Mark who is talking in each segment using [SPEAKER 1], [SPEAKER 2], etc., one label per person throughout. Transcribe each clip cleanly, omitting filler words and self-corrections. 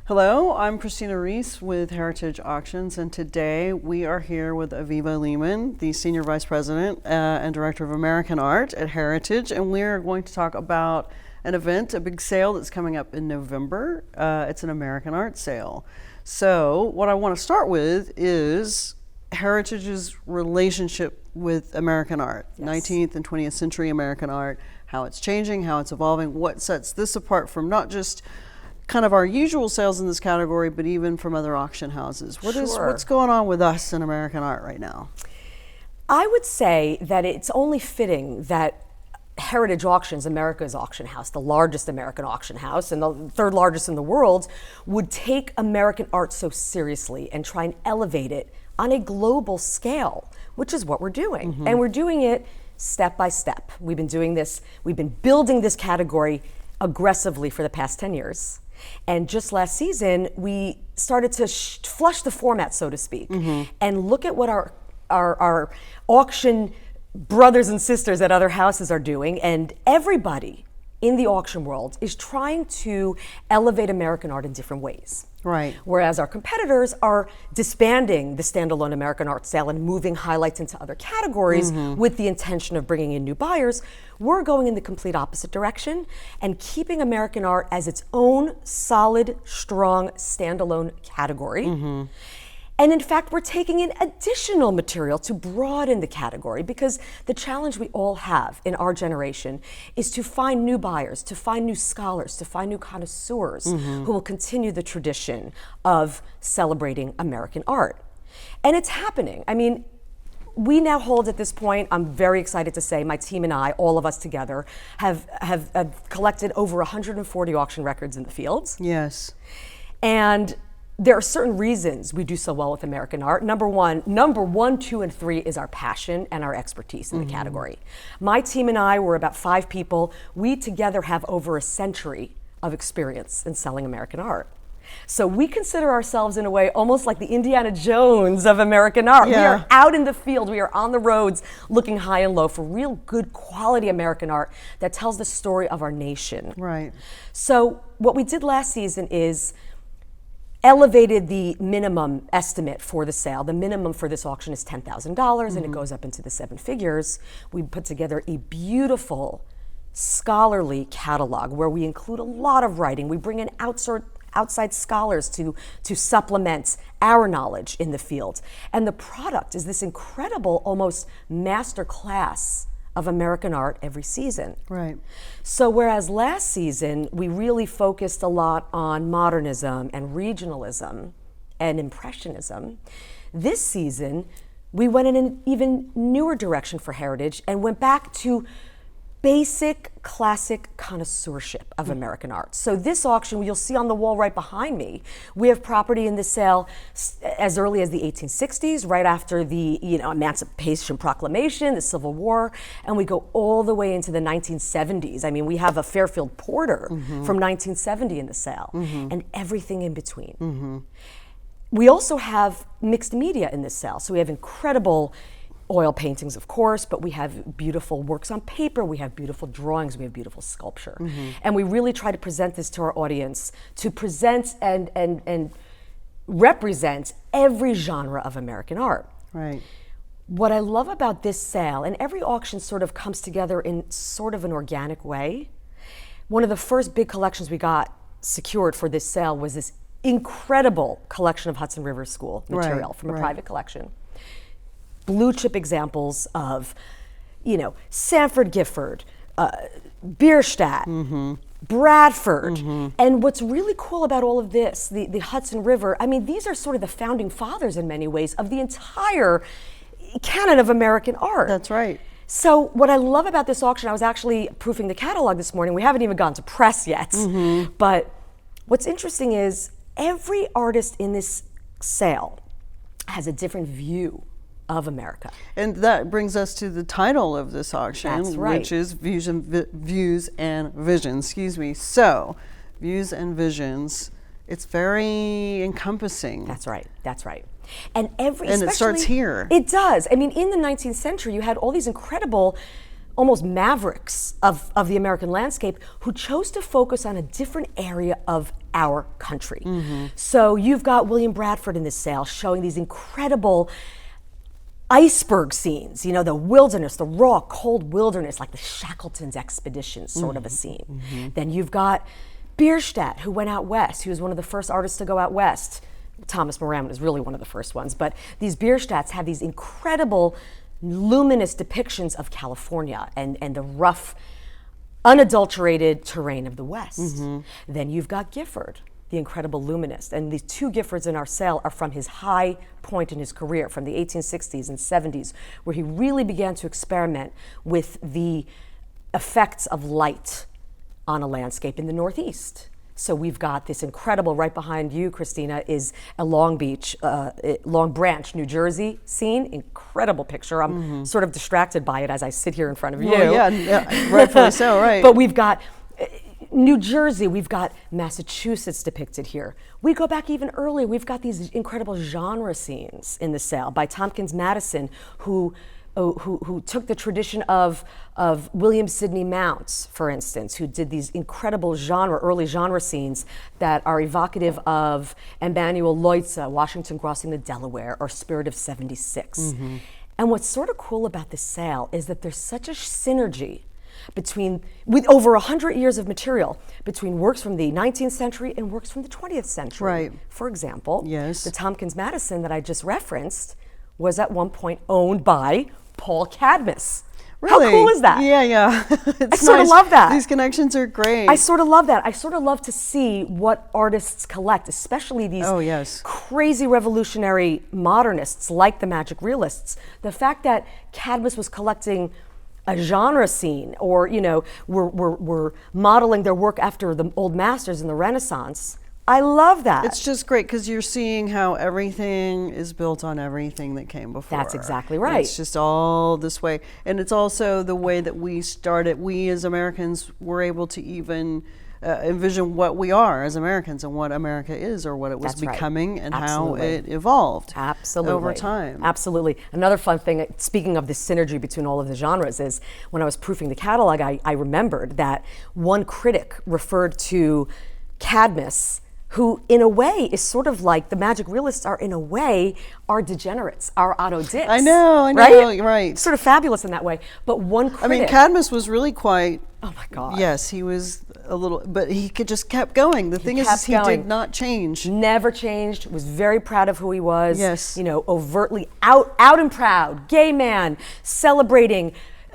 [SPEAKER 1] Hello, I'm Christina Rees with Heritage Auctions, and today we are here with Aviva Lehmann, the Senior Vice President and Director of American Art at Heritage, and we're going to talk about an event, a big sale that's coming up in November. It's an American Art sale. So what I want to start with is Heritage's relationship with American art, yes. 19th and 20th century American art, how it's changing, how it's evolving, what sets this apart from not just kind of our usual sales in this category, but even from other auction houses. What's going on with us in American art right now?
[SPEAKER 2] I would say that it's only fitting that Heritage Auctions, America's auction house, the largest American auction house and the third largest in the world, would take American art so seriously and try and elevate it on a global scale, which is what we're doing. Mm-hmm. And we're doing it step by step. We've been doing this, we've been building this category aggressively for the past 10 years. And just last season, we started to flush the format, so to speak, mm-hmm. and look at what our auction brothers and sisters at other houses are doing. And everybody in the auction world is trying to elevate American art in different ways.
[SPEAKER 1] Right.
[SPEAKER 2] Whereas our competitors are disbanding the standalone American art sale and moving highlights into other categories mm-hmm. with the intention of bringing in new buyers, we're going in the complete opposite direction and keeping American art as its own solid, strong, standalone category. Mm-hmm. And in fact, we're taking in additional material to broaden the category, because the challenge we all have in our generation is to find new buyers, to find new scholars, to find new connoisseurs mm-hmm. who will continue the tradition of celebrating American art. And it's happening. I mean, we now hold at this point, I'm very excited to say, my team and I, all of us together, have collected over 140 auction records in the fields.
[SPEAKER 1] Yes.
[SPEAKER 2] And there are certain reasons we do so well with American art. Number one, 2, and 3 is our passion and our expertise in the mm-hmm. category. My team and I were about 5 people. We together have over a century of experience in selling American art. So we consider ourselves in a way almost like the Indiana Jones of American art. Yeah. We are out in the field, we are on the roads looking high and low for real good quality American art that tells the story of our nation.
[SPEAKER 1] Right.
[SPEAKER 2] So what we did last season is elevated the minimum estimate for the sale. The minimum for this auction is $10,000 mm-hmm. and it goes up into the 7 figures. We put together a beautiful scholarly catalog where we include a lot of writing. We bring in outside scholars to supplement our knowledge in the field. And the product is this incredible, almost master class of American art every season.
[SPEAKER 1] Right.
[SPEAKER 2] So whereas last season we really focused a lot on modernism and regionalism and impressionism, this season we went in an even newer direction for Heritage and went back to basic classic connoisseurship of American art. So this auction, you'll see on the wall right behind me, we have property in the sale as early as the 1860s, right after the Emancipation Proclamation, the Civil War, and we go all the way into the 1970s. I mean, we have a Fairfield Porter mm-hmm. from 1970 in the sale, mm-hmm. and everything in between. Mm-hmm. We also have mixed media in this sale, so we have incredible oil paintings, of course, but we have beautiful works on paper, we have beautiful drawings, we have beautiful sculpture. Mm-hmm. And we really try to present this to our audience, to present and represent every genre of American art.
[SPEAKER 1] Right.
[SPEAKER 2] What I love about this sale, and every auction sort of comes together in sort of an organic way, one of the first big collections we got secured for this sale was this incredible collection of Hudson River School material from a private collection. Blue chip examples of, Sanford Gifford, Bierstadt, mm-hmm. Bradford. Mm-hmm. And what's really cool about all of this, the Hudson River, I mean, these are sort of the founding fathers in many ways of the entire canon of American art.
[SPEAKER 1] That's right.
[SPEAKER 2] So what I love about this auction, I was actually proofing the catalog this morning. We haven't even gone to press yet. Mm-hmm. But what's interesting is every artist in this sale has a different view of America.
[SPEAKER 1] And that brings us to the title of this auction,
[SPEAKER 2] That's right.
[SPEAKER 1] which is Views and Visions. So, Views and Visions, it's very encompassing.
[SPEAKER 2] That's right.
[SPEAKER 1] And it starts here.
[SPEAKER 2] It does. I mean, in the 19th century, you had all these incredible almost mavericks of the American landscape who chose to focus on a different area of our country. So you've got William Bradford in this sale showing these incredible iceberg scenes, you know, the wilderness, the raw, cold wilderness, like the Shackleton's expedition sort of a scene. Then you've got Bierstadt, who went out west. He was one of the first artists to go out west. Thomas Moran was really one of the first ones, but these Bierstadts have these incredible luminous depictions of California and the rough, unadulterated terrain of the West. Then you've got Gifford, the incredible luminist, and these two Giffords in our sale are from his high point in his career, from the 1860s and 70s, where he really began to experiment with the effects of light on a landscape in the Northeast. So we've got this incredible, right behind you, Christina, is a Long Branch, New Jersey scene. Incredible picture. I'm sort of distracted by it as I sit here in front of you.
[SPEAKER 1] Well, yeah, rightfully so, right.
[SPEAKER 2] But we've got New Jersey, we've got Massachusetts depicted here. We go back even earlier. We've got these incredible genre scenes in the sale by Tompkins Madison, who took the tradition of William Sidney Mounts, for instance, who did these incredible early genre scenes that are evocative of Emanuel Leutze, Washington Crossing the Delaware, or Spirit of 76. And what's sort of cool about this sale is that there's such a synergy with over 100 years of material between works from the 19th century and works from the 20th century.
[SPEAKER 1] Right.
[SPEAKER 2] For example,
[SPEAKER 1] yes,
[SPEAKER 2] the Tompkins Madison that I just referenced was at one point owned by Paul Cadmus.
[SPEAKER 1] Really?
[SPEAKER 2] How cool is that?
[SPEAKER 1] Yeah.
[SPEAKER 2] I sort of love that.
[SPEAKER 1] These connections are great.
[SPEAKER 2] I sort of love that. I sort of love to see what artists collect, especially these crazy revolutionary modernists like the magic realists. The fact that Cadmus was collecting a genre scene, or, you know, we're modeling their work after the old masters in the Renaissance. I love that.
[SPEAKER 1] It's just great because you're seeing how everything is built on everything that came before.
[SPEAKER 2] That's exactly right.
[SPEAKER 1] It's just all this way. And it's also the way that we started. We as Americans were able to even envision what we are as Americans and what America is, or what it was becoming, and how it evolved over time.
[SPEAKER 2] Absolutely. Another fun thing, speaking of the synergy between all of the genres, is when I was proofing the catalog, I remembered that one critic referred to Cadmus, who in a way is sort of like the magic realists are, in a way, are degenerates, are Otto Dix.
[SPEAKER 1] I know, right.
[SPEAKER 2] Sort of fabulous in that way. But one critic,
[SPEAKER 1] I mean, Cadmus was really quite,
[SPEAKER 2] oh my God.
[SPEAKER 1] Yes, he was a little, but he just kept going. The thing is, he did not change.
[SPEAKER 2] Never changed, was very proud of who he was.
[SPEAKER 1] Yes.
[SPEAKER 2] You know, overtly out and proud, gay man, celebrating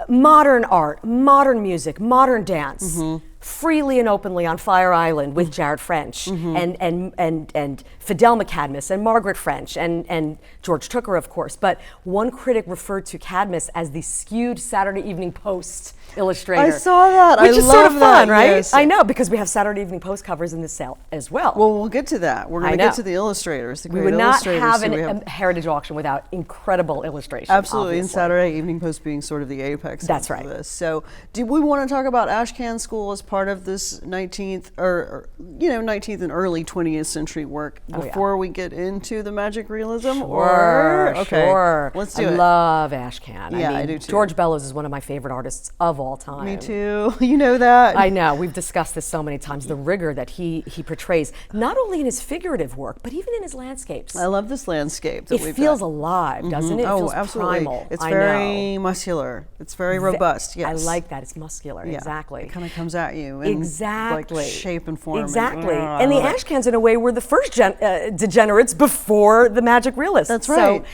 [SPEAKER 2] modern art, modern music, modern dance. Freely and openly on Fire Island with Jared French and Fidel McCadmus and Margaret French and George Tooker, of course. But one critic referred to Cadmus as the skewed Saturday Evening Post illustrator.
[SPEAKER 1] I saw that.
[SPEAKER 2] Which is sort of fun, right?
[SPEAKER 1] Yes.
[SPEAKER 2] I know, because we have Saturday Evening Post covers in this sale as well.
[SPEAKER 1] Well, we'll get to that. We're going to get to the illustrators.
[SPEAKER 2] We would not have a heritage auction without incredible illustrations.
[SPEAKER 1] Absolutely,
[SPEAKER 2] obviously.
[SPEAKER 1] and Saturday Evening Post being sort of the apex
[SPEAKER 2] That's
[SPEAKER 1] of
[SPEAKER 2] right.
[SPEAKER 1] this. So, do we want to talk about Ashcan School as part of this 19th or 19th and early 20th century work before we get into the magic realism?
[SPEAKER 2] Sure.
[SPEAKER 1] Let's do it.
[SPEAKER 2] I love Ashcan.
[SPEAKER 1] Yeah, I do too.
[SPEAKER 2] George Bellows is one of my favorite artists of all time.
[SPEAKER 1] Me too. You know that.
[SPEAKER 2] I know. We've discussed this so many times. The rigor that he portrays, not only in his figurative work, but even in his landscapes.
[SPEAKER 1] I love this landscape.
[SPEAKER 2] It feels alive, doesn't it? It feels
[SPEAKER 1] absolutely.
[SPEAKER 2] primal.
[SPEAKER 1] It's very muscular. It's very robust. Yes.
[SPEAKER 2] I like that. It's muscular. Yeah. Exactly.
[SPEAKER 1] It kind of comes at you. In like shape and form.
[SPEAKER 2] Exactly. And the Ashcans, in a way, were the first degenerates before the magic realists.
[SPEAKER 1] That's right.
[SPEAKER 2] So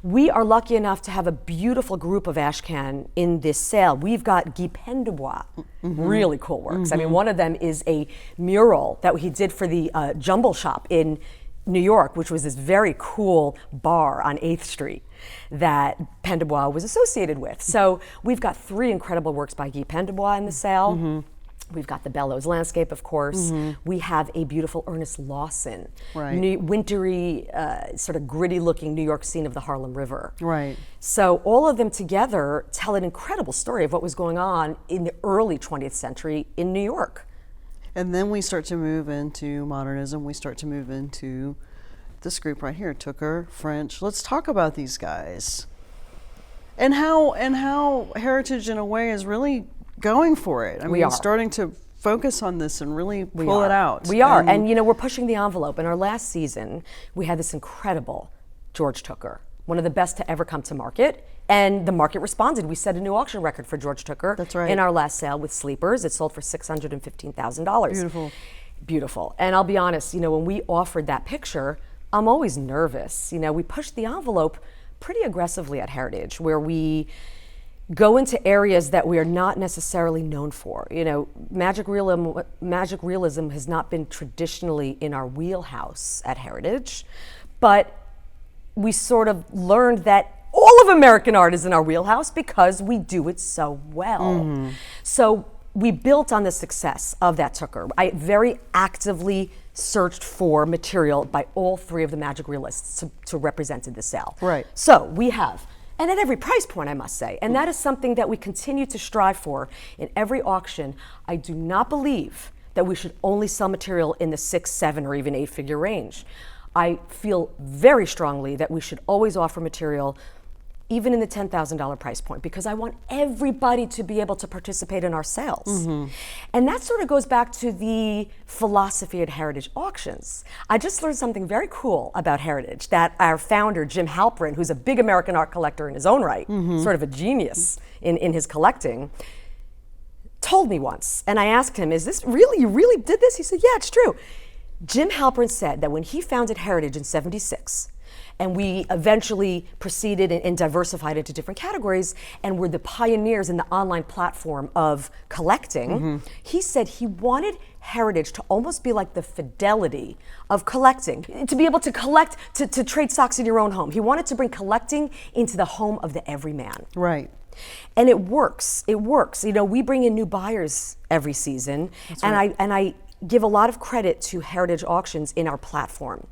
[SPEAKER 2] we are lucky enough to have a beautiful group of Ashcan in this sale. We've got Guy Pendubois, really cool works. I mean, one of them is a mural that he did for the Jumble Shop in New York, which was this very cool bar on 8th Street that Pendubois was associated with. So we've got 3 incredible works by Guy Pendubois in the sale. We've got the Bellows landscape, of course. We have a beautiful Ernest Lawson, wintry, sort of gritty-looking New York scene of the Harlem River.
[SPEAKER 1] Right.
[SPEAKER 2] So all of them together tell an incredible story of what was going on in the early 20th century in New York.
[SPEAKER 1] And then we start to move into modernism. We start to move into this group right here, Tooker, French. Let's talk about these guys. And how Heritage in a way is really going for it. I mean, starting to focus on this and really pull it out.
[SPEAKER 2] We are, and you know, we're pushing the envelope. In our last season, we had this incredible George Tooker, one of the best to ever come to market, and the market responded. We set a new auction record for George Tooker.
[SPEAKER 1] That's right.
[SPEAKER 2] In our last sale with Sleepers. It sold for $615,000.
[SPEAKER 1] Beautiful.
[SPEAKER 2] Beautiful. And I'll be honest, you know, when we offered that picture, I'm always nervous. You know, we pushed the envelope pretty aggressively at Heritage, where we go into areas that we are not necessarily known for. You know, magic realism has not been traditionally in our wheelhouse at Heritage, but we sort of learned that all of American art is in our wheelhouse because we do it so well. So we built on the success of that Tooker. I very actively searched for material by all three of the magic realists to represent in the sale.
[SPEAKER 1] Right.
[SPEAKER 2] So we have, and at every price point, I must say, and that is something that we continue to strive for in every auction. I do not believe that we should only sell material in the 6, 7, or even 8-figure range. I feel very strongly that we should always offer material even in the $10,000 price point, because I want everybody to be able to participate in our sales. And that sort of goes back to the philosophy at Heritage Auctions. I just learned something very cool about Heritage, that our founder, Jim Halperin, who's a big American art collector in his own right, sort of a genius in his collecting, told me once, and I asked him, is this really, you really did this? He said, yeah, it's true. Jim Halperin said that when he founded Heritage in '76, and we eventually proceeded and diversified into different categories and were the pioneers in the online platform of collecting, he said he wanted Heritage to almost be like the Fidelity of collecting, to be able to collect, to trade stocks in your own home. He wanted to bring collecting into the home of the everyman.
[SPEAKER 1] Right.
[SPEAKER 2] And it works. It works. You know, we bring in new buyers every season, and I give a lot of credit to Heritage Auctions in our platform,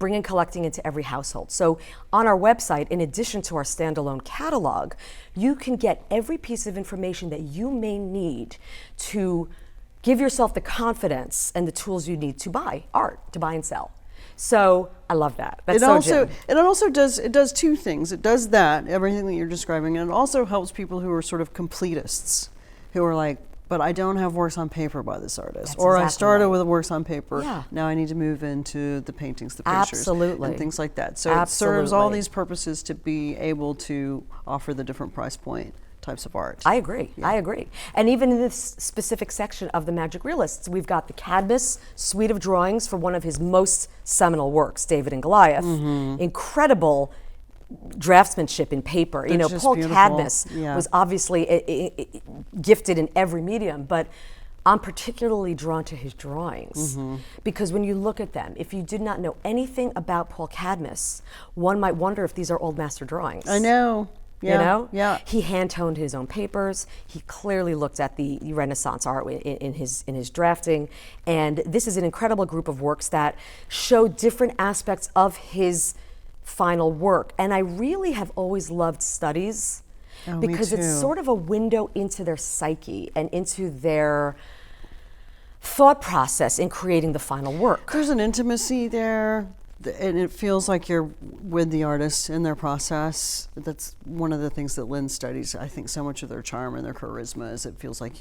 [SPEAKER 2] bringing collecting into every household. So on our website, in addition to our standalone catalog, you can get every piece of information that you may need to give yourself the confidence and the tools you need to buy art, to buy and sell. So I love that. That's Jim.
[SPEAKER 1] It also does two things. It does that, everything that you're describing, and it also helps people who are sort of completists, who are like, but I don't have works on paper by this artist.
[SPEAKER 2] That's
[SPEAKER 1] or
[SPEAKER 2] exactly
[SPEAKER 1] I started
[SPEAKER 2] right.
[SPEAKER 1] with works on paper.
[SPEAKER 2] Yeah.
[SPEAKER 1] Now I need to move into the paintings, the pictures,
[SPEAKER 2] Absolutely.
[SPEAKER 1] and things like that. So it serves all these purposes to be able to offer the different price point types of art.
[SPEAKER 2] I agree. I agree. And even in this specific section of the Magic Realists, we've got the Cadmus suite of drawings for one of his most seminal works, David and Goliath. Incredible draftsmanship in paper. You know, Paul
[SPEAKER 1] beautiful.
[SPEAKER 2] Cadmus was obviously gifted in every medium, but I'm particularly drawn to his drawings because when you look at them, if you did not know anything about Paul Cadmus, one might wonder if these are old master drawings.
[SPEAKER 1] I know. Yeah.
[SPEAKER 2] You know?
[SPEAKER 1] Yeah.
[SPEAKER 2] He hand-toned his own papers. He clearly looked at the Renaissance art in his drafting. And this is an incredible group of works that show different aspects of his final work. And I really have always loved studies because it's sort of a window into their psyche and into their thought process in creating the final work.
[SPEAKER 1] There's an intimacy there, and it feels like you're with the artist in their process. That's one of the things that lends studies, I think, so much of their charm and their charisma is it feels like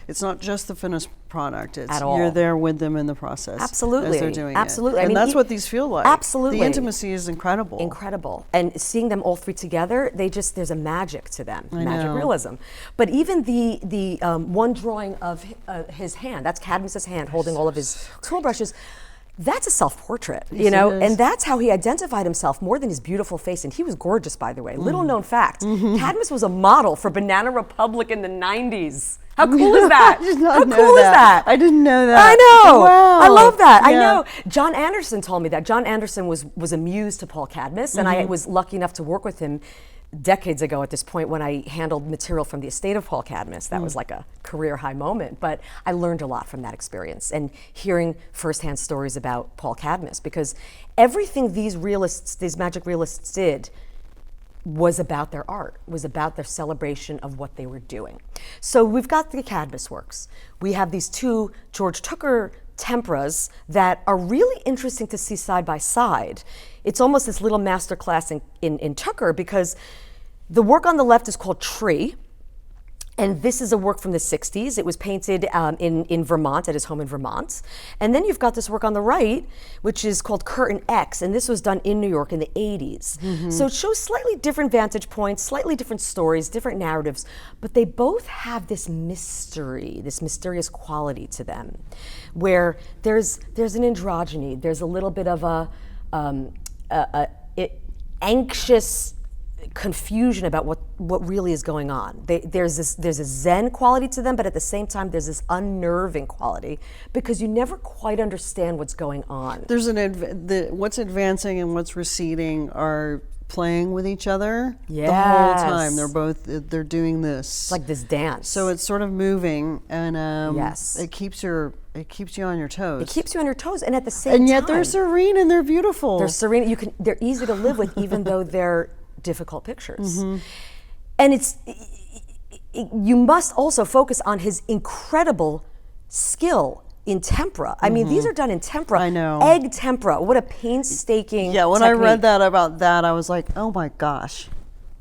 [SPEAKER 1] it's not just the finished product, it's you're there with them in the process.
[SPEAKER 2] Absolutely.
[SPEAKER 1] As they're doing
[SPEAKER 2] Absolutely.
[SPEAKER 1] it.
[SPEAKER 2] I mean,
[SPEAKER 1] that's what these feel like.
[SPEAKER 2] Absolutely.
[SPEAKER 1] The intimacy is incredible.
[SPEAKER 2] Incredible. And seeing them all three together, there's a magic to them,
[SPEAKER 1] I
[SPEAKER 2] magic
[SPEAKER 1] know.
[SPEAKER 2] realism. But even the one drawing of his hand, that's Cadmus's hand holding all of his tool brushes, that's a self-portrait, you know, and that's how he identified himself more than his beautiful face. And he was gorgeous, by the way. Little known fact, Cadmus was a model for Banana Republic in the 90s. How cool is that? How cool is that?
[SPEAKER 1] I didn't know that.
[SPEAKER 2] I know.
[SPEAKER 1] Wow.
[SPEAKER 2] I love that.
[SPEAKER 1] Yeah.
[SPEAKER 2] I know. John Anderson told me that. John Anderson was a muse to Paul Cadmus, and I was lucky enough to work with him decades ago at this point when I handled material from the estate of Paul Cadmus. That was like a career high moment, but I learned a lot from that experience and hearing firsthand stories about Paul Cadmus, because everything these magic realists did was about their art, was about their celebration of what they were doing. So we've got the Cadmus works. We have these two George Tooker temperas that are really interesting to see side by side. It's almost this little masterclass in Tooker, because The work on the left is called Tree. And this is a work from the 60s. It was painted in Vermont, at his home in Vermont. And then you've got this work on the right, which is called Curtain X, and this was done in New York in the 80s. So it shows slightly different vantage points, slightly different stories, different narratives, but they both have this mystery, this mysterious quality to them, where there's an androgyny, there's a little bit of a anxious confusion about what really is going on. There's a zen quality to them, but at the same time there's this unnerving quality because you never quite understand what's going on.
[SPEAKER 1] There's what's advancing and what's receding are playing with each other the whole time. They're doing this.
[SPEAKER 2] It's like this dance.
[SPEAKER 1] So it's sort of moving, and
[SPEAKER 2] yes,
[SPEAKER 1] it keeps you on your toes.
[SPEAKER 2] It keeps you on your toes, and at the same time,
[SPEAKER 1] and yet they're serene and they're beautiful.
[SPEAKER 2] They're serene. They're easy to live with, even though they're difficult pictures. And you must also focus on his incredible skill in tempera. I mean, these are done in tempera.
[SPEAKER 1] I know.
[SPEAKER 2] Egg tempera. What a painstaking
[SPEAKER 1] when
[SPEAKER 2] technique.
[SPEAKER 1] I read that about that, I was like, oh my gosh.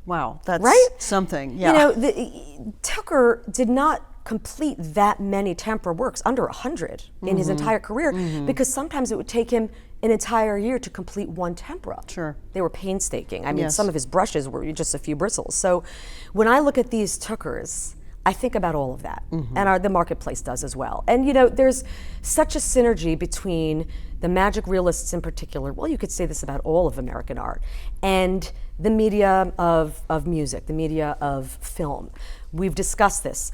[SPEAKER 1] Wow, that's
[SPEAKER 2] right?
[SPEAKER 1] Something. Yeah.
[SPEAKER 2] You know, Tucker did not complete that many tempera works, under 100 in his entire career, because sometimes it would take him an entire year to complete one tempera.
[SPEAKER 1] Sure.
[SPEAKER 2] They were painstaking. I mean,
[SPEAKER 1] Yes.
[SPEAKER 2] some of his brushes were just a few bristles. So when I look at these Tuckers, I think about all of that, and the marketplace does as well. And you know, there's such a synergy between the magic realists in particular, well, you could say this about all of American art, and the media of music, the media of film. We've discussed this.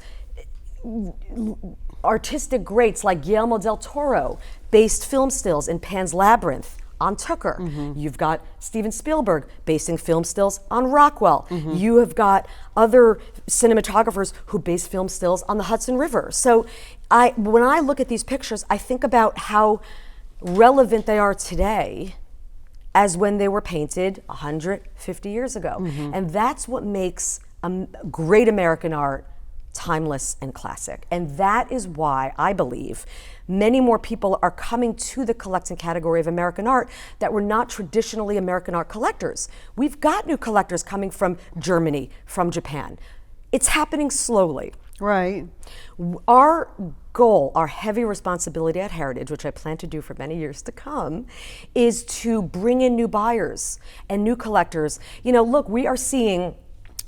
[SPEAKER 2] Artistic greats like Guillermo del Toro based film stills in Pan's Labyrinth on Tucker. You've got Steven Spielberg basing film stills on Rockwell. You have got other cinematographers who base film stills on the Hudson River. So when I look at these pictures, I think about how relevant they are today as when they were painted 150 years ago. And that's what makes great American art timeless and classic. And that is why I believe many more people are coming to the collecting category of American art that were not traditionally American art collectors. We've got new collectors coming from Germany, from Japan. It's happening slowly.
[SPEAKER 1] Right.
[SPEAKER 2] Our goal, our heavy responsibility at Heritage, which I plan to do for many years to come, is to bring in new buyers and new collectors. You know, look, we are seeing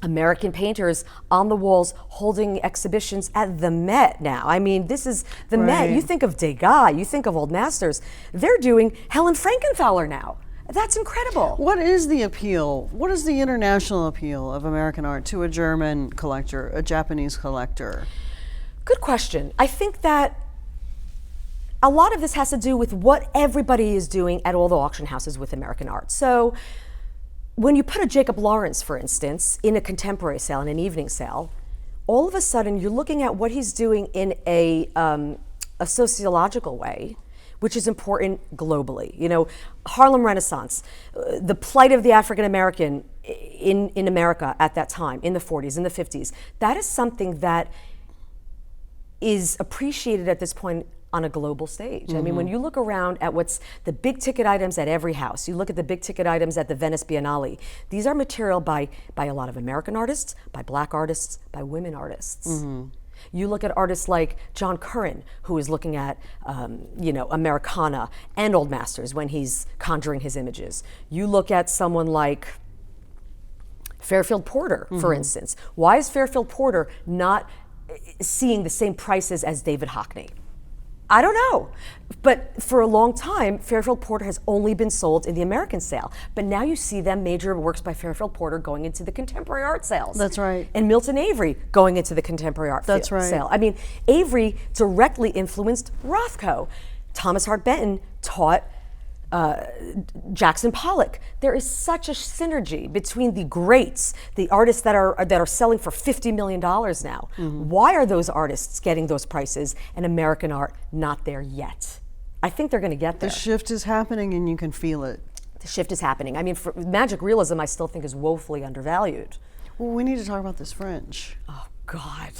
[SPEAKER 2] American painters on the walls holding exhibitions at the Met now. I mean, this is the Met. You think of Degas, you think of old masters. They're doing Helen Frankenthaler now. That's incredible.
[SPEAKER 1] What is the appeal? What is the international appeal of American art to a German collector, a Japanese collector?
[SPEAKER 2] Good question. I think that a lot of this has to do with what everybody is doing at all the auction houses with American art. So when you put a Jacob Lawrence, for instance, in a contemporary sale, in an evening sale, all of a sudden you're looking at what he's doing in a sociological way, which is important globally. You know, Harlem Renaissance, the plight of the African American in America at that time, in the 40s, in the 50s, that is something that is appreciated at this point on a global stage. I mean, when you look around at what's the big ticket items at every house, you look at the big ticket items at the Venice Biennale, these are material by a lot of American artists, by Black artists, by women artists. You look at artists like John Curran, who is looking at, Americana and Old Masters when he's conjuring his images. You look at someone like Fairfield Porter, for instance. Why is Fairfield Porter not seeing the same prices as David Hockney? I don't know. But for a long time, Fairfield Porter has only been sold in the American sale. But now you see them, major works by Fairfield Porter, going into the contemporary art sales.
[SPEAKER 1] That's right.
[SPEAKER 2] And Milton Avery going into the contemporary art sale. I mean, Avery directly influenced Rothko. Thomas Hart Benton taught Jackson Pollock. There is such a synergy between the greats, the artists that are selling for $50 million now. Why are those artists getting those prices and American art not there yet? I think they're going to get there.
[SPEAKER 1] The shift is happening and you can feel it.
[SPEAKER 2] The shift is happening. I mean, for magic realism, I still think is woefully undervalued.
[SPEAKER 1] Well, we need to talk about this French.
[SPEAKER 2] Oh God,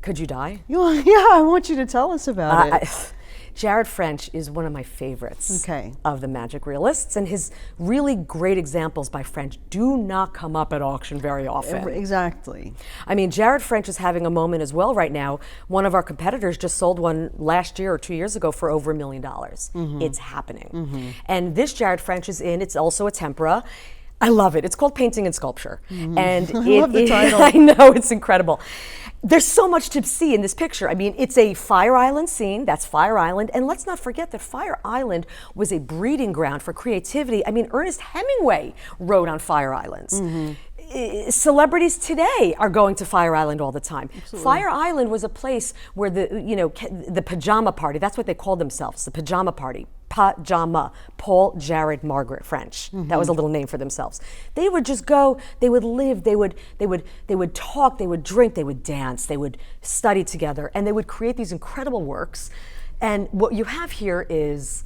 [SPEAKER 2] could you die?
[SPEAKER 1] Yeah, I want you to tell us about it.
[SPEAKER 2] Jared French is one of my favorites
[SPEAKER 1] Okay.
[SPEAKER 2] of the magic realists, and his really great examples by French do not come up at auction very often.
[SPEAKER 1] Exactly.
[SPEAKER 2] I mean, Jared French is having a moment as well right now. One of our competitors just sold one last year or 2 years ago for over $1 million. It's happening. And this Jared French is in, it's also a tempera. I love it. It's called Painting and Sculpture. And
[SPEAKER 1] I love the title.
[SPEAKER 2] I know, it's incredible. There's so much to see in this picture. I mean, it's a Fire Island scene. That's Fire Island. And let's not forget that Fire Island was a breeding ground for creativity. I mean, Ernest Hemingway wrote on Fire Islands. Celebrities today are going to Fire Island all the time. Absolutely. Fire Island was a place where the pajama party, that's what they called themselves, the pajama party. Pajama, Paul, Jared, Margaret French. That was a little name for themselves. They would just go, they would live, they would talk, they would drink, they would dance, they would study together, and they would create these incredible works. And what you have here is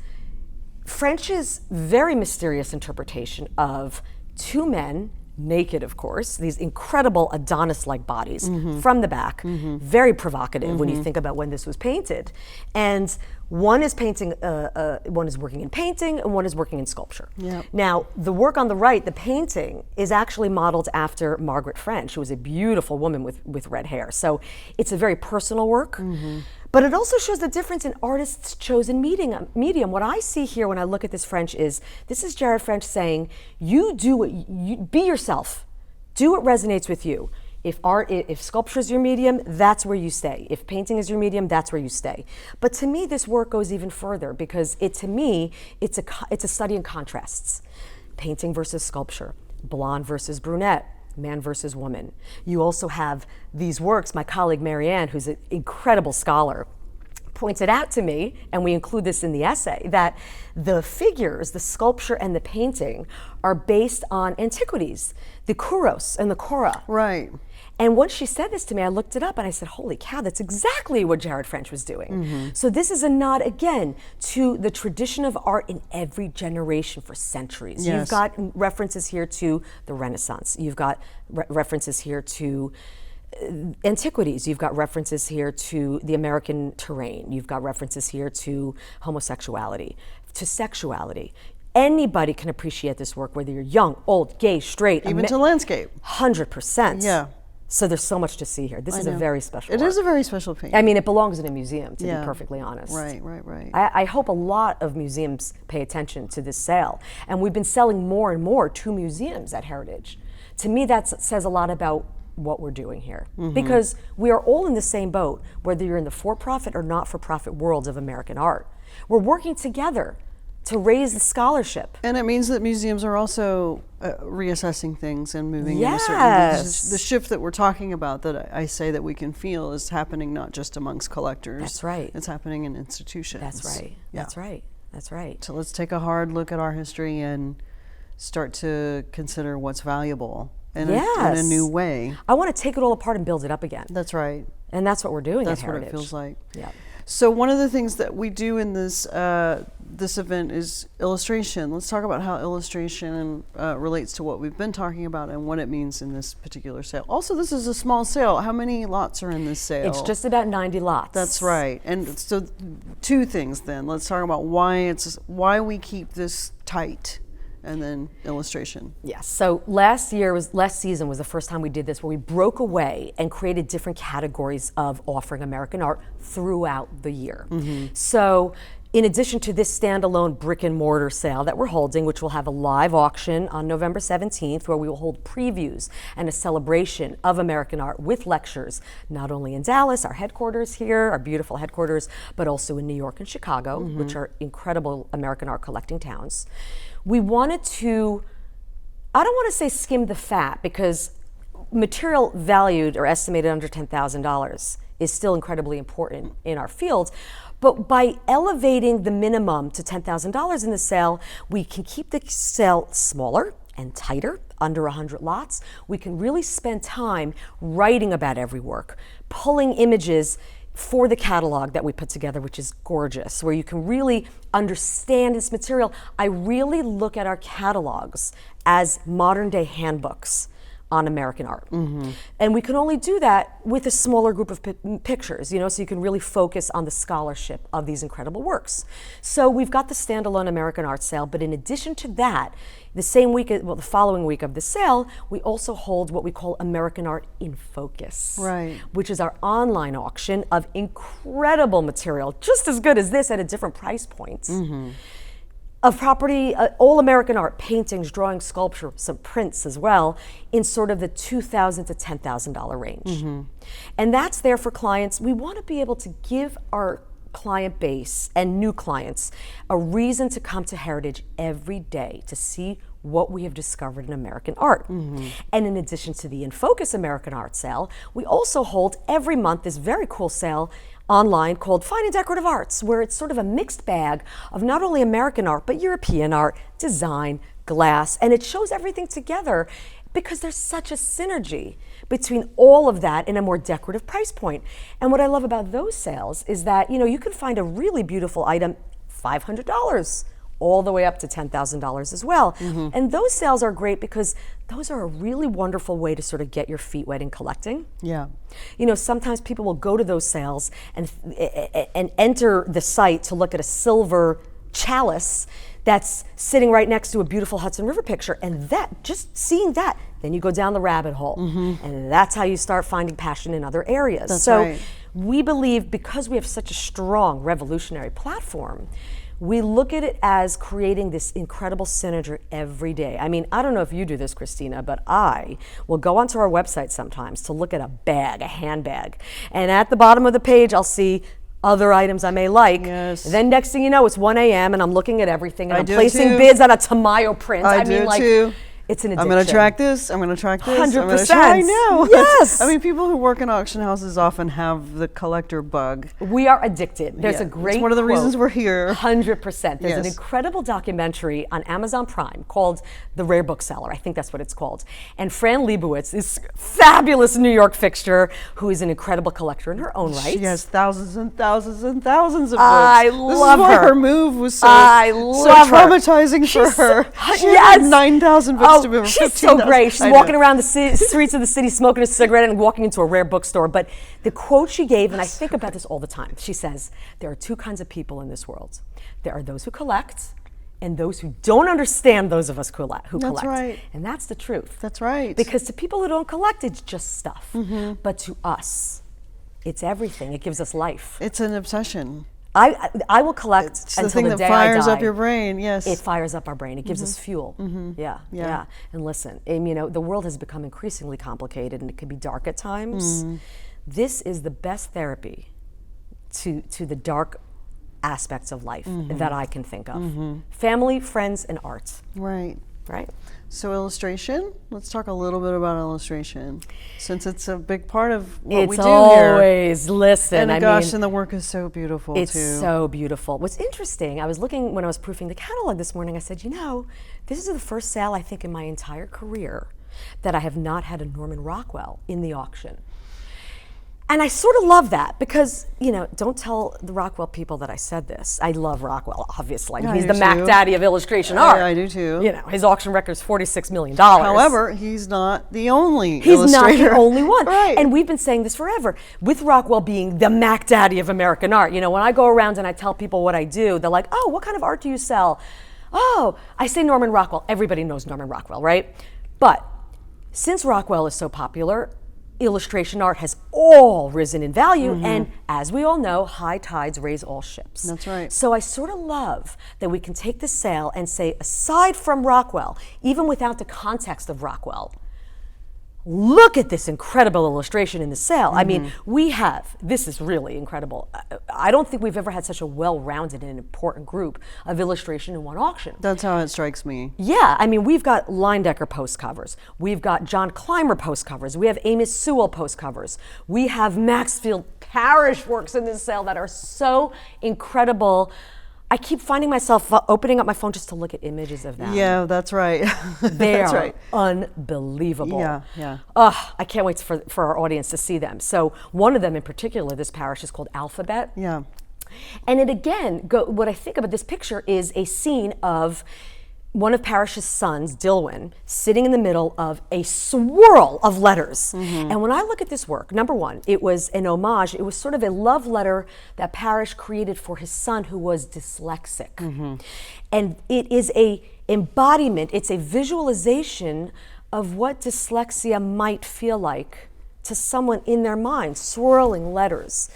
[SPEAKER 2] French's very mysterious interpretation of two men, naked, of course, these incredible Adonis-like bodies from the back, very provocative when you think about when this was painted. And one is painting, one is working in painting, and one is working in sculpture.
[SPEAKER 1] Yep.
[SPEAKER 2] Now, the work on the right, the painting, is actually modeled after Margaret French, who was a beautiful woman with red hair. So it's a very personal work. But it also shows the difference in artists' chosen medium. What I see here when I look at this French is, this is Jared French saying, you do what, be yourself. Do what resonates with you. If sculpture is your medium, that's where you stay. If painting is your medium, that's where you stay. But to me, this work goes even further because to me, it's a study in contrasts. Painting versus sculpture, blonde versus brunette, man versus woman. You also have these works, my colleague Marianne, who's an incredible scholar, pointed out to me, and we include this in the essay, that the figures, the sculpture and the painting are based on antiquities, the kouros and the kora.
[SPEAKER 1] Right.
[SPEAKER 2] And once she said this to me, I looked it up and I said, holy cow, that's exactly what Jared French was doing. So this is a nod, again, to the tradition of art in every generation for centuries.
[SPEAKER 1] Yes.
[SPEAKER 2] You've got references here to the Renaissance. You've got references here to antiquities. You've got references here to the American terrain. You've got references here to homosexuality, to sexuality. Anybody can appreciate this work, whether you're young, old, gay, straight.
[SPEAKER 1] Even to landscape.
[SPEAKER 2] 100%.
[SPEAKER 1] Yeah.
[SPEAKER 2] So there's so much to see here. This is a very special work.
[SPEAKER 1] It is a very special painting.
[SPEAKER 2] I mean, it belongs in a museum, to be perfectly honest.
[SPEAKER 1] Right, right, right.
[SPEAKER 2] I hope a lot of museums pay attention to this sale. And we've been selling more and more to museums at Heritage. To me, that says a lot about what we're doing here. Because we are all in the same boat, whether you're in the for-profit or not-for-profit worlds of American art. We're working together to raise the scholarship.
[SPEAKER 1] And it means that museums are also reassessing things and moving in a certain
[SPEAKER 2] Yes.
[SPEAKER 1] the shift that we're talking about that I say that we can feel is happening not just amongst collectors.
[SPEAKER 2] That's right.
[SPEAKER 1] It's happening in institutions.
[SPEAKER 2] That's right.
[SPEAKER 1] Yeah.
[SPEAKER 2] That's right. That's right.
[SPEAKER 1] So let's take a hard look at our history and start to consider what's valuable in a new way.
[SPEAKER 2] I want to take it all apart and build it up again.
[SPEAKER 1] That's right.
[SPEAKER 2] And that's what we're doing
[SPEAKER 1] That's
[SPEAKER 2] at
[SPEAKER 1] what
[SPEAKER 2] Heritage.
[SPEAKER 1] it feels like.
[SPEAKER 2] Yeah.
[SPEAKER 1] So one of the things that we do in this this event is illustration. Let's talk about how illustration relates to what we've been talking about and what it means in this particular sale. Also, this is a small sale. How many lots are in this sale?
[SPEAKER 2] It's just about 90 lots.
[SPEAKER 1] That's right. And so two things then. Let's talk about why we keep this tight, and then illustration.
[SPEAKER 2] Yes. So last season was the first time we did this, where we broke away and created different categories of offering American art throughout the year. So in addition to this standalone brick and mortar sale that we're holding, which will have a live auction on November 17th, where we will hold previews and a celebration of American art with lectures, not only in Dallas, our headquarters here, our beautiful headquarters, but also in New York and Chicago, which are incredible American art collecting towns. We wanted to, I don't want to say skim the fat, because material valued or estimated under $10,000 is still incredibly important in our field. But by elevating the minimum to $10,000 in the sale, we can keep the sale smaller and tighter, under 100 lots. We can really spend time writing about every work, pulling images for the catalog that we put together, which is gorgeous, where you can really understand this material. I really look at our catalogs as modern day handbooks on American art. And we can only do that with a smaller group of pictures, so you can really focus on the scholarship of these incredible works. So we've got the standalone American art sale, but in addition to that, the following week of the sale, we also hold what we call American Art in Focus, which is our online auction of incredible material, just as good as this at a different price point. Of property, all American art, paintings, drawings, sculpture, some prints as well, in sort of the $2,000 to $10,000 range. And that's there for clients. We want to be able to give our client base and new clients a reason to come to Heritage every day to see what we have discovered in American art. And in addition to the In Focus American Art Sale, we also hold every month this very cool sale online called Fine and Decorative Arts, where it's sort of a mixed bag of not only American art, but European art, design, glass, and it shows everything together because there's such a synergy between all of that in a more decorative price point. And what I love about those sales is that, you can find a really beautiful item, $500, all the way up to $10,000 as well. And those sales are great because those are a really wonderful way to sort of get your feet wet in collecting. Sometimes people will go to those sales and enter the site to look at a silver chalice that's sitting right next to a beautiful Hudson River picture, and that, just seeing that, then you go down the rabbit hole. And that's how you start finding passion in other areas. We believe, because we have such a strong revolutionary platform, we look at it as creating this incredible synergy every day. I mean, I don't know if you do this, Christina, but I will go onto our website sometimes to look at a handbag. And at the bottom of the page, I'll see other items I may like. Then next thing you know, it's 1 a.m. and I'm looking at everything and I'm placing bids on a Tamayo print.
[SPEAKER 1] I mean, too.
[SPEAKER 2] It's an addiction.
[SPEAKER 1] I'm going to track this. I'm going to track this.
[SPEAKER 2] 100%.
[SPEAKER 1] I know.
[SPEAKER 2] Yes.
[SPEAKER 1] I mean, people who work in auction houses often have the collector bug.
[SPEAKER 2] We are addicted. There's a great
[SPEAKER 1] It's one of the
[SPEAKER 2] quote.
[SPEAKER 1] reasons we're here.
[SPEAKER 2] 100%. There's an incredible documentary on Amazon Prime called The Rare Bookseller. I think that's what it's called. And Fran Lebowitz, this fabulous New York fixture, who is an incredible collector in her own right.
[SPEAKER 1] She has thousands and thousands and thousands of books.
[SPEAKER 2] I love
[SPEAKER 1] This is why
[SPEAKER 2] her.
[SPEAKER 1] her move was so traumatizing for her. She had 9,000 books to move.
[SPEAKER 2] She's so great. She's walking around the streets of the city smoking a cigarette and walking into a rare bookstore. But the quote she gave, and I think about this all the time, she says, there are two kinds of people in this world. There are those who collect and those who don't understand those of us who collect.
[SPEAKER 1] That's right.
[SPEAKER 2] And that's the truth.
[SPEAKER 1] That's right.
[SPEAKER 2] Because to people who don't collect, it's just stuff. But to us, it's everything. It gives us life.
[SPEAKER 1] It's an obsession.
[SPEAKER 2] I will collect
[SPEAKER 1] It's
[SPEAKER 2] until
[SPEAKER 1] the thing
[SPEAKER 2] the
[SPEAKER 1] that
[SPEAKER 2] day
[SPEAKER 1] fires
[SPEAKER 2] I die.
[SPEAKER 1] up your brain, yes.
[SPEAKER 2] It fires up our brain. It gives us fuel. Yeah. And listen, the world has become increasingly complicated and it can be dark at times. This is the best therapy to the dark aspects of life that I can think of. Family, friends, and art.
[SPEAKER 1] Right. So illustration, let's talk a little bit about illustration, since it's a big part of what we do here.
[SPEAKER 2] It's always, listen,
[SPEAKER 1] and the work is so beautiful too.
[SPEAKER 2] It's so beautiful. What's interesting, I was looking when I was proofing the catalog this morning, I said, this is the first sale I think in my entire career that I have not had a Norman Rockwell in the auction. And I sort of love that because, don't tell the Rockwell people that I said this. I love Rockwell, obviously.
[SPEAKER 1] Yeah,
[SPEAKER 2] he's the Mac Daddy of illustration art.
[SPEAKER 1] I do too.
[SPEAKER 2] His auction record is $46 million.
[SPEAKER 1] However, he's not the only illustrator.
[SPEAKER 2] He's not the only one.
[SPEAKER 1] Right.
[SPEAKER 2] And we've been saying this forever. With Rockwell being the Mac Daddy of American art, when I go around and I tell people what I do, they're like, oh, what kind of art do you sell? Oh, I say Norman Rockwell. Everybody knows Norman Rockwell, right? But since Rockwell is so popular, illustration art has all risen in value, and as we all know, high tides raise all ships.
[SPEAKER 1] That's right.
[SPEAKER 2] So I sort of love that we can take this sale and say, aside from Rockwell, even without the context of Rockwell, look at this incredible illustration in the sale. I mean, this is really incredible. I don't think we've ever had such a well-rounded and important group of illustration in one auction.
[SPEAKER 1] That's how it strikes me.
[SPEAKER 2] Yeah, I mean, we've got Leyendecker post covers. We've got John Clymer post covers. We have Amos Newell post covers. We have Maxfield Parrish works in this sale that are so incredible. I keep finding myself opening up my phone just to look at images of them.
[SPEAKER 1] Yeah, that's right.
[SPEAKER 2] They are unbelievable.
[SPEAKER 1] Yeah.
[SPEAKER 2] I can't wait for our audience to see them. So one of them in particular, this Parrish, is called Alphabet.
[SPEAKER 1] Yeah.
[SPEAKER 2] And it again, what I think about this picture is a scene of one of Parrish's sons, Dilwyn, sitting in the middle of a swirl of letters. And when I look at this work, number one, it was an homage. It was sort of a love letter that Parrish created for his son who was dyslexic. And it is a embodiment, it's a visualization of what dyslexia might feel like to someone in their mind, swirling letters.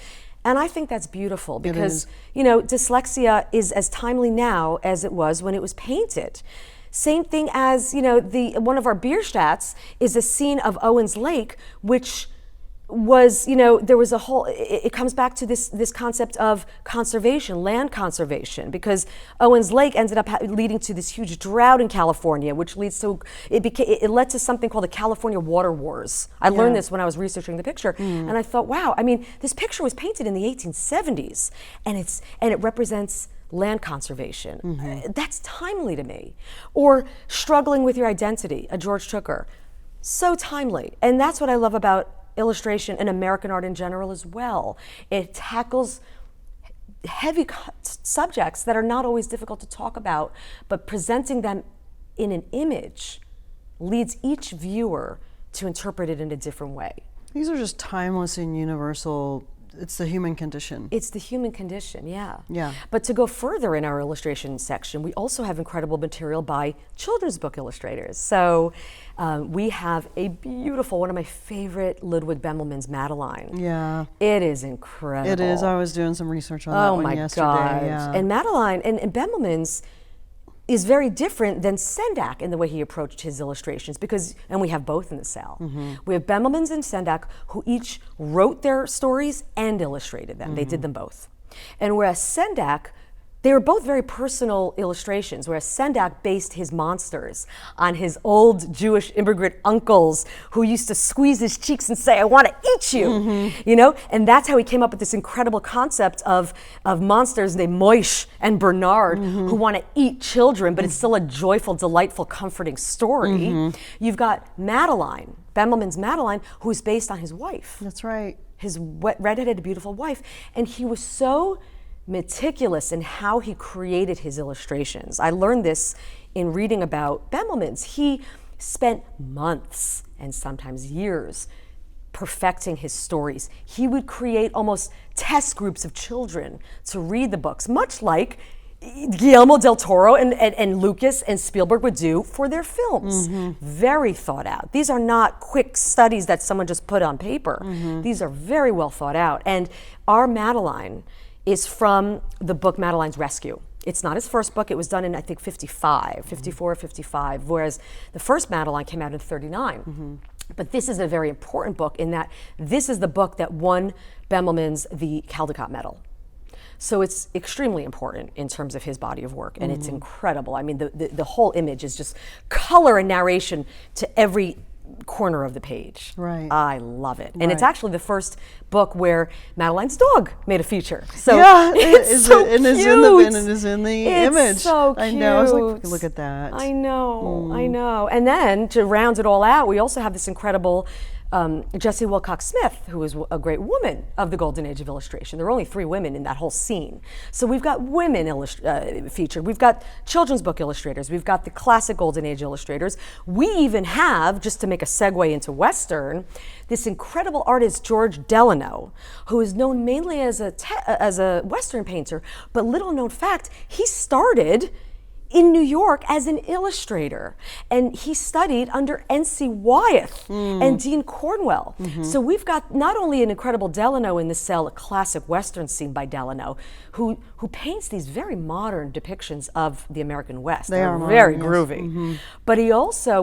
[SPEAKER 2] And I think that's beautiful because, you know, dyslexia is as timely now as it was when it was painted. Same thing as, you know, one of our Bierstadts is a scene of Owen's Lake, which was, you know, there was a whole, it comes back to this concept of conservation, land conservation, because Owen's Lake ended up leading to this huge drought in California, which leads to, it led to something called the California Water Wars. I learned this when I was researching the picture, and I thought, wow, I mean, this picture was painted in the 1870s, and it represents land conservation. That's timely to me. Or struggling with your identity, a George Tooker. So timely. And that's what I love about illustration and American art in general as well. It tackles heavy subjects that are not always difficult to talk about, but presenting them in an image leads each viewer to interpret it in a different way.
[SPEAKER 1] These are just timeless and universal. It's the human condition.
[SPEAKER 2] It's the human condition, yeah.
[SPEAKER 1] Yeah.
[SPEAKER 2] But to go further in our illustration section, we also have incredible material by children's book illustrators. So we have a beautiful, one of my favorite Ludwig Bemelmann's Madeline.
[SPEAKER 1] Yeah.
[SPEAKER 2] It is incredible.
[SPEAKER 1] It is. I was doing some research on that one yesterday.
[SPEAKER 2] Oh my God.
[SPEAKER 1] Yeah.
[SPEAKER 2] And Madeline, and Bemelmann's is very different than Sendak in the way he approached his illustrations, and we have both in the cell. We have Bemelmann's and Sendak who each wrote their stories and illustrated them. They did them both. And whereas Sendak, they were both very personal illustrations, whereas Sendak based his monsters on his old Jewish immigrant uncles who used to squeeze his cheeks and say, "I want to eat you," you know? And that's how he came up with this incredible concept of monsters named Moish and Bernard who want to eat children, but it's still a joyful, delightful, comforting story. You've got Madeline, Bemelmann's Madeline, who's based on his wife.
[SPEAKER 1] That's right.
[SPEAKER 2] His redheaded, beautiful wife. And he was so meticulous in how he created his illustrations. I learned this in reading about Bemelmann's. He spent months and sometimes years perfecting his stories. He would create almost test groups of children to read the books, much like Guillermo del Toro and Lucas and Spielberg would do for their films. Very thought out. These are not quick studies that someone just put on paper. These are very well thought out. And our Madeline is from the book Madeline's Rescue. It's not his first book. It was done in, I think, 54, 55, whereas the first Madeline came out in 39. But this is a very important book in that this is the book that won Bemelmann's the Caldecott Medal. So it's extremely important in terms of his body of work, and it's incredible. I mean, the whole image is just color and narration to every corner of the page.
[SPEAKER 1] Right.
[SPEAKER 2] I love it. And it's actually the first book where Madeline's dog made a feature. So
[SPEAKER 1] yeah,
[SPEAKER 2] it's so cute.
[SPEAKER 1] And it is in the image.
[SPEAKER 2] So cute.
[SPEAKER 1] I know. I was like, look at that.
[SPEAKER 2] I know. I know. And then to round it all out, we also have this incredible Jessie Wilcox Smith, who is a great woman of the golden age of illustration. There were only 3 women in that whole scene. So we've got women featured. We've got children's book illustrators. We've got the classic golden age illustrators. We even have, just to make a segue into Western, this incredible artist, George Delano, who is known mainly as a Western painter, but little known fact, he started in New York as an illustrator, and he studied under N.C. Wyeth and Dean Cornwell. So we've got not only an incredible Delano in the cell, a classic Western scene by Delano, who paints these very modern depictions of the American West. They're very groovy. But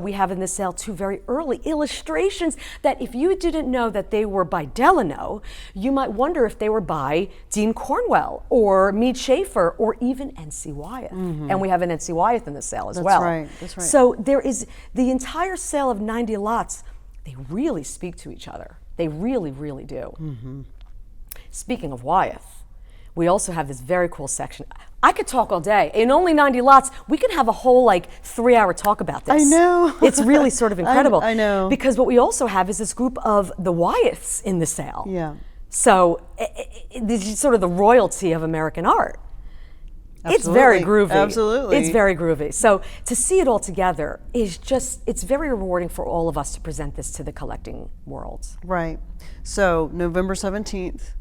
[SPEAKER 2] we have in the cell 2 very early illustrations that if you didn't know that they were by Delano, you might wonder if they were by Dean Cornwell or Mead Schaefer or even N.C. Wyeth. And we have an N.C. Wyeth in the sale as well.
[SPEAKER 1] That's right.
[SPEAKER 2] So there is the entire sale of 90 lots. They really speak to each other. They really, really do. Speaking of Wyeth, we also have this very cool section. I could talk all day. In only 90 lots, we can have a whole 3-hour talk about this.
[SPEAKER 1] I know.
[SPEAKER 2] It's really sort of incredible.
[SPEAKER 1] I know.
[SPEAKER 2] Because what we also have is this group of the Wyeths in the sale.
[SPEAKER 1] Yeah.
[SPEAKER 2] So this is sort of the royalty of American art. It's very
[SPEAKER 1] Absolutely.
[SPEAKER 2] groovy.
[SPEAKER 1] Absolutely.
[SPEAKER 2] It's very groovy. So to see it all together is just, it's very rewarding for all of us to present this to the collecting world.
[SPEAKER 1] Right. So November 17th,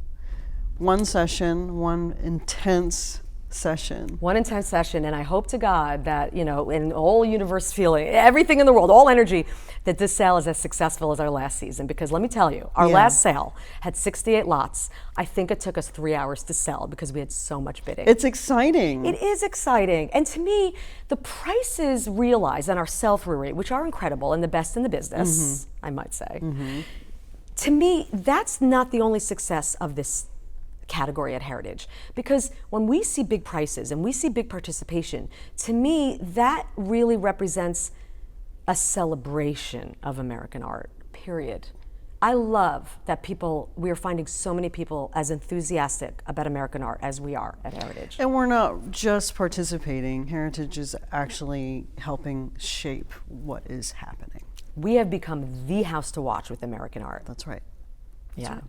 [SPEAKER 1] one session, one intense session.
[SPEAKER 2] One intense session, and I hope to God that, you know, in all universe feeling, everything in the world, all energy, that this sale is as successful as our last season. Because let me tell you, our last sale had 68 lots. I think it took us 3 hours to sell because we had so much bidding.
[SPEAKER 1] It's exciting.
[SPEAKER 2] It is exciting. And to me, the prices realized on our sell-through rate, which are incredible and the best in the business, I might say, to me, that's not the only success of this category at Heritage. Because when we see big prices and we see big participation, to me, that really represents a celebration of American art, period. I love that we are finding so many people as enthusiastic about American art as we are at Heritage.
[SPEAKER 1] And we're not just participating. Heritage is actually helping shape what is happening.
[SPEAKER 2] We have become the house to watch with American art.
[SPEAKER 1] That's right.
[SPEAKER 2] Yeah.
[SPEAKER 1] right.